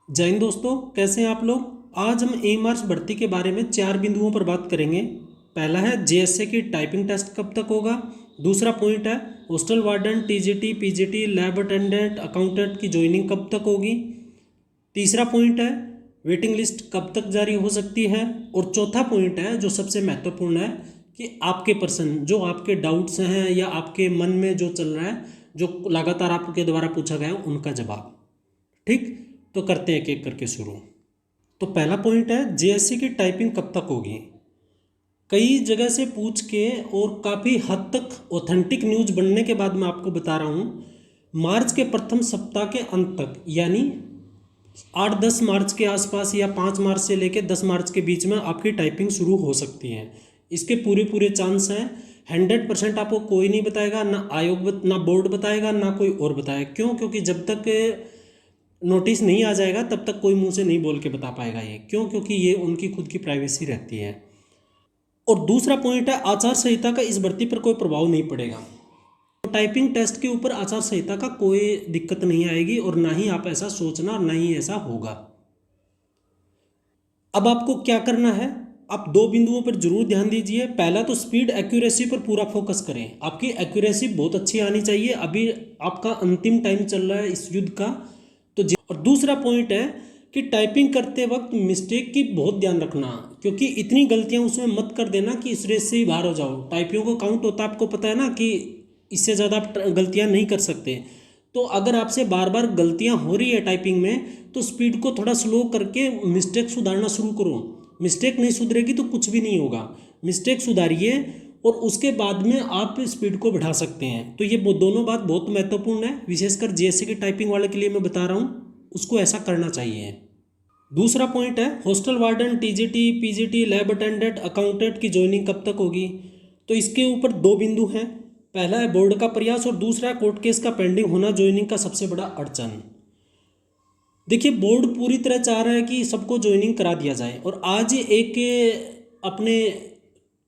जय हिंद दोस्तों, कैसे हैं आप लोग। आज हम ए मार्च भर्ती के बारे में 4 बिंदुओं पर बात करेंगे। पहला है जेएसए की टाइपिंग टेस्ट कब तक होगा। दूसरा पॉइंट है hostel warden, TGT, PGT, lab attendant, accountant की ज्वाइनिंग कब तक होगी। तीसरा पॉइंट है वेटिंग लिस्ट कब तक जारी हो सकती है। और चौथा पॉइंट है जो सबसे महत्वपूर्ण है कि आपके प्रश्न, जो आपके डाउट्स हैं या आपके मन में जो चल रहा है, जो लगातार आपके द्वारा पूछा गया है, उनका जवाब। ठीक, तो करते हैं एक एक करके शुरू। तो पहला पॉइंट है जेएससी की टाइपिंग कब तक होगी। कई जगह से पूछ के और काफ़ी हद तक ऑथेंटिक न्यूज़ बनने के बाद मैं आपको बता रहा हूँ, मार्च के प्रथम सप्ताह के अंत तक, यानी 8-10 मार्च के आसपास या 5 मार्च से लेकर 10 मार्च के बीच में आपकी टाइपिंग शुरू हो सकती है। इसके पूरे पूरे चांस हैं। 100% आपको कोई नहीं बताएगा, ना आयोग ना बोर्ड बताएगा, ना कोई और बताएगा। क्यों? क्योंकि जब तक नोटिस नहीं आ जाएगा तब तक कोई मुंह से नहीं बोल के बता पाएगा ये। क्यों? क्योंकि ये उनकी खुद की प्राइवेसी रहती है। और दूसरा पॉइंट है आचार संहिता का इस भर्ती पर कोई प्रभाव नहीं पड़ेगा। तो टाइपिंग टेस्ट के ऊपर आचार संहिता का कोई दिक्कत नहीं आएगी और ना ही आप ऐसा सोचना और ना ही ऐसा होगा। अब आपको क्या करना है, आप 2 बिंदुओं पर जरूर ध्यान दीजिए। पहला तो स्पीड एक्यूरेसी पर पूरा फोकस करें। आपकी एक्यूरेसी बहुत अच्छी आनी चाहिए। अभी आपका अंतिम टाइम चल रहा है इस युद्ध का। और दूसरा पॉइंट है कि टाइपिंग करते वक्त मिस्टेक की बहुत ध्यान रखना, क्योंकि इतनी गलतियां उसमें मत कर देना कि इस रेस से ही बाहर हो जाओ। टाइपिंग को काउंट होता है, आपको पता है ना, कि इससे ज़्यादा आप गलतियां नहीं कर सकते। तो अगर आपसे बार बार गलतियां हो रही है टाइपिंग में, तो स्पीड को थोड़ा स्लो करके मिस्टेक सुधारना शुरू करो। मिस्टेक नहीं सुधरेगी तो कुछ भी नहीं होगा। मिस्टेक सुधारिए और उसके बाद में आप स्पीड को बढ़ा सकते हैं। तो ये दोनों बात बहुत महत्वपूर्ण है, विशेषकर जेएससी की टाइपिंग वाले के लिए मैं बता रहा हूँ, उसको ऐसा करना चाहिए। दूसरा पॉइंट है hostel warden, TGT, PGT, lab attendant, accountant की ज्वाइनिंग कब तक होगी। तो इसके ऊपर 2 बिंदु हैं। पहला है बोर्ड का प्रयास और दूसरा है कोर्ट केस का पेंडिंग होना ज्वाइनिंग का सबसे बड़ा अड़चन। देखिए, बोर्ड पूरी तरह चाह रहा है कि सबको ज्वाइनिंग करा दिया जाए। और आज एक अपने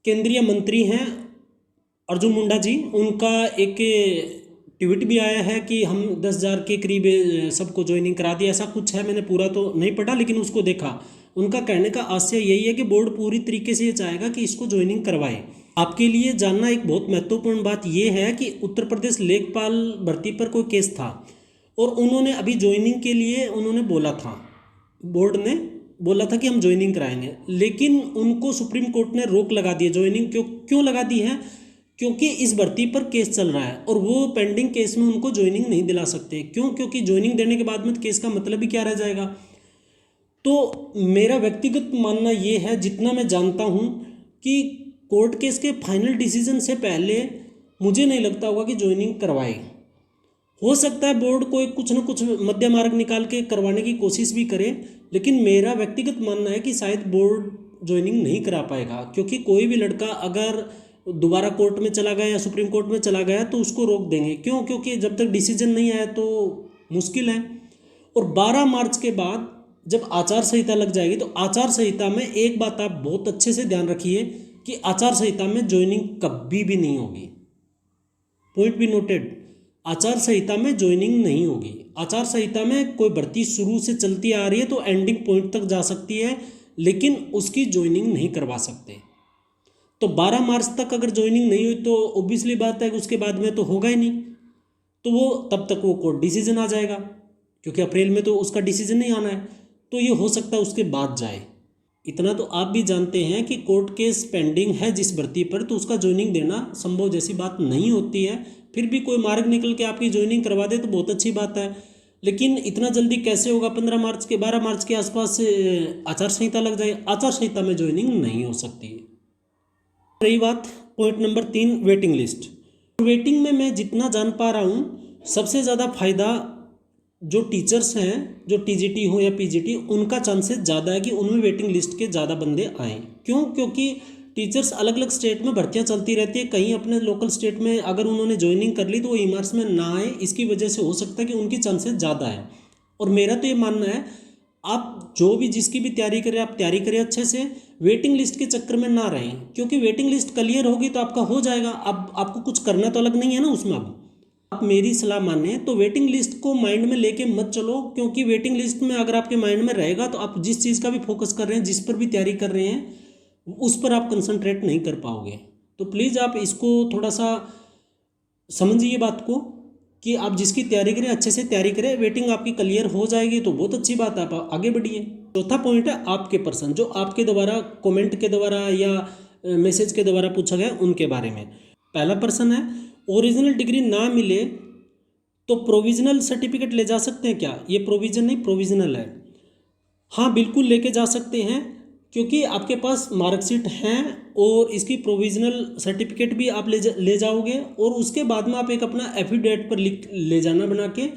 केंद्रीय मंत्री हैं अर्जुन मुंडा जी, उनका एक ट्वीट भी आया है कि हम 10,000 के करीब सबको ज्वाइनिंग करा दिया, ऐसा कुछ है। मैंने पूरा तो नहीं पढ़ा लेकिन उसको देखा। उनका कहने का आशय यही है कि बोर्ड पूरी तरीके से ये चाहेगा कि इसको ज्वाइनिंग करवाए। आपके लिए जानना एक बहुत महत्वपूर्ण बात यह है कि उत्तर प्रदेश लेखपाल भर्ती पर कोई केस था और उन्होंने अभी ज्वाइनिंग के लिए उन्होंने बोला था, बोर्ड ने बोला था कि हम ज्वाइनिंग कराएंगे, लेकिन उनको सुप्रीम कोर्ट ने रोक लगा दी। ज्वाइनिंग क्यों क्यों लगा दी है? क्योंकि इस भर्ती पर केस चल रहा है और वो पेंडिंग केस में उनको ज्वाइनिंग नहीं दिला सकते। क्यों? क्योंकि ज्वाइनिंग देने के बाद में केस का मतलब ही क्या रह जाएगा। तो मेरा व्यक्तिगत मानना ये है, जितना मैं जानता हूँ, कि कोर्ट केस के फाइनल डिसीजन से पहले मुझे नहीं लगता होगा कि ज्वाइनिंग करवाए। हो सकता है बोर्ड कोई कुछ ना कुछ मध्य मार्ग निकाल के करवाने की कोशिश भी करे, लेकिन मेरा व्यक्तिगत मानना है कि शायद बोर्ड ज्वाइनिंग नहीं करा पाएगा। क्योंकि कोई भी लड़का अगर दोबारा कोर्ट में चला गया या सुप्रीम कोर्ट में चला गया तो उसको रोक देंगे। क्यों? क्योंकि जब तक डिसीजन नहीं आया तो मुश्किल है। और 12 मार्च के बाद जब आचार संहिता लग जाएगी, तो आचार संहिता में एक बात आप बहुत अच्छे से ध्यान रखिए कि आचार संहिता में ज्वाइनिंग कभी भी नहीं होगी। पॉइंट बी नोटेड, आचार संहिता में ज्वाइनिंग नहीं होगी। आचार संहिता में कोई भर्ती शुरू से चलती आ रही है तो एंडिंग पॉइंट तक जा सकती है, लेकिन उसकी ज्वाइनिंग नहीं करवा सकते। तो 12 मार्च तक अगर ज्वाइनिंग नहीं हुई तो ऑब्वियसली बात है कि उसके बाद में तो होगा ही नहीं। तो वो तब तक वो कोर्ट डिसीजन आ जाएगा, क्योंकि अप्रैल में तो उसका डिसीजन नहीं आना है। तो ये हो सकता है उसके बाद जाए। इतना तो आप भी जानते हैं कि कोर्ट केस पेंडिंग है जिस भर्ती पर, तो उसका ज्वाइनिंग देना संभव जैसी बात नहीं होती है। फिर भी कोई मार्ग निकल के आपकी ज्वाइनिंग करवा दे तो बहुत अच्छी बात है, लेकिन इतना जल्दी कैसे होगा? 15 मार्च के 12 मार्च के आसपास आचार संहिता लग जाए। आचार संहिता में ज्वाइनिंग नहीं हो सकती। रही बात point number 3, waiting list. Waiting में मैं जितना जान पा रहा हूँ, सबसे ज़्यादा फायदा जो टीचर्स हैं, जो टीजीटी हो या पीजीटी, उनका चांसेस ज़्यादा है कि उनमें वेटिंग लिस्ट के ज़्यादा बंदे आएँ। क्यों? क्योंकि टीचर्स अलग अलग स्टेट में भर्तियां चलती रहती है। कहीं अपने लोकल स्टेट में अगर उन्होंने ज्वाइनिंग कर ली तो वो ई मार्च में ना आए, इसकी वजह से हो सकता है कि उनकी चांसेस ज़्यादा है। और मेरा तो ये मानना है, आप जो भी जिसकी भी तैयारी करें, आप तैयारी करें अच्छे से, वेटिंग लिस्ट के चक्कर में ना रहें। क्योंकि वेटिंग लिस्ट क्लियर होगी तो आपका हो जाएगा। अब आपको कुछ करना तो अलग नहीं है ना उसमें। अब आप मेरी सलाह माने तो वेटिंग लिस्ट को माइंड में लेके मत चलो, क्योंकि वेटिंग लिस्ट में अगर आपके माइंड में रहेगा तो आप जिस चीज़ का भी फोकस कर रहे हैं, जिस पर भी तैयारी कर रहे हैं, उस पर आप कंसंट्रेट नहीं कर पाओगे। तो प्लीज़ आप इसको थोड़ा सा समझिए बात को, कि आप जिसकी तैयारी करें अच्छे से तैयारी करें, वेटिंग आपकी क्लियर हो जाएगी तो बहुत अच्छी बात है, आप आगे बढ़िए। चौथा पॉइंट है आपके पर्सन, जो आपके द्वारा कमेंट के द्वारा या मैसेज के द्वारा पूछा गया उनके बारे में। पहला पर्सन है, ओरिजिनल डिग्री ना मिले तो प्रोविजनल सर्टिफिकेट ले जा सकते हैं क्या? ये प्रोविजन नहीं, प्रोविजनल है। हाँ बिल्कुल लेके जा सकते हैं, क्योंकि आपके पास मार्कशीट हैं और इसकी प्रोविजनल सर्टिफिकेट भी आप ले जाओगे, और उसके बाद में आप एक अपना एफिडेविट पर लिख ले जाना बना के,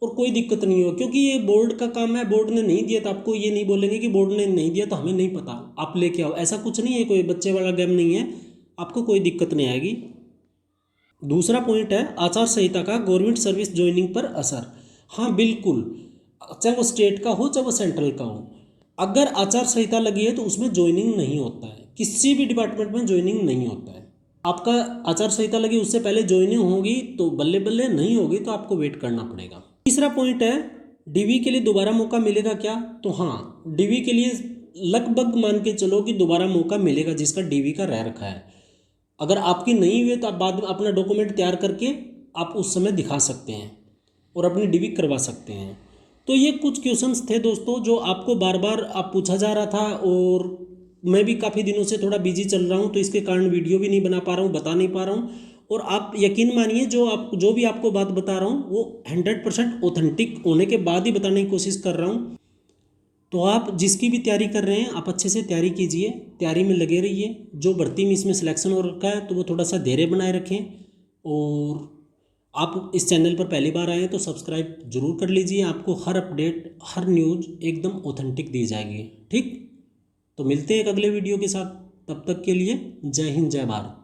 और कोई दिक्कत नहीं हो, क्योंकि ये बोर्ड का काम है। बोर्ड ने नहीं दिया तो आपको ये नहीं बोलेंगे कि बोर्ड ने नहीं दिया तो हमें नहीं पता, आप लेके आओ। ऐसा कुछ नहीं है, कोई बच्चे वाला गेम नहीं है, आपको कोई दिक्कत नहीं आएगी। दूसरा पॉइंट है आचार संहिता का गवर्नमेंट सर्विस ज्वाइनिंग पर असर। हाँ बिल्कुल, चाहे वो स्टेट का हो चाहे वो सेंट्रल का हो, अगर आचार संहिता लगी है तो उसमें ज्वाइनिंग नहीं होता है, किसी भी डिपार्टमेंट में ज्वाइनिंग नहीं होता है। आपका आचार संहिता लगी उससे पहले ज्वाइनिंग होगी तो बल्ले बल्ले, नहीं होगी तो आपको वेट करना पड़ेगा। तीसरा पॉइंट है डीवी के लिए दोबारा मौका मिलेगा क्या? तो हाँ, डीवी के लिए लगभग मान के चलो कि दोबारा मौका मिलेगा जिसका डीवी का रह रखा है। अगर आपकी नहीं हुई तो आप बाद में अपना डॉक्यूमेंट तैयार करके आप उस समय दिखा सकते हैं और अपनी डीवी करवा सकते हैं। तो ये कुछ क्वेश्चंस थे दोस्तों जो आपको बार बार आप पूछा जा रहा था, और मैं भी काफ़ी दिनों से थोड़ा बिजी चल रहा हूँ तो इसके कारण वीडियो भी नहीं बना पा रहा हूँ, बता नहीं पा रहा हूँ। और आप यकीन मानिए जो भी आपको बात बता रहा हूँ वो 100% ऑथेंटिक होने के बाद ही बताने की कोशिश कर रहा हूँ। तो आप जिसकी भी तैयारी कर रहे हैं आप अच्छे से तैयारी कीजिए, तैयारी में लगे रहिए। जो भर्ती में इसमें सिलेक्शन हो रखा है तो वो थोड़ा सा धैर्य बनाए रखें, और आप इस चैनल पर पहली बार आए हैं तो सब्सक्राइब जरूर कर लीजिए। आपको हर अपडेट, हर न्यूज़ एकदम ऑथेंटिक दी जाएगी। ठीक, तो मिलते हैं एक अगले वीडियो के साथ, तब तक के लिए जय हिंद जय भारत।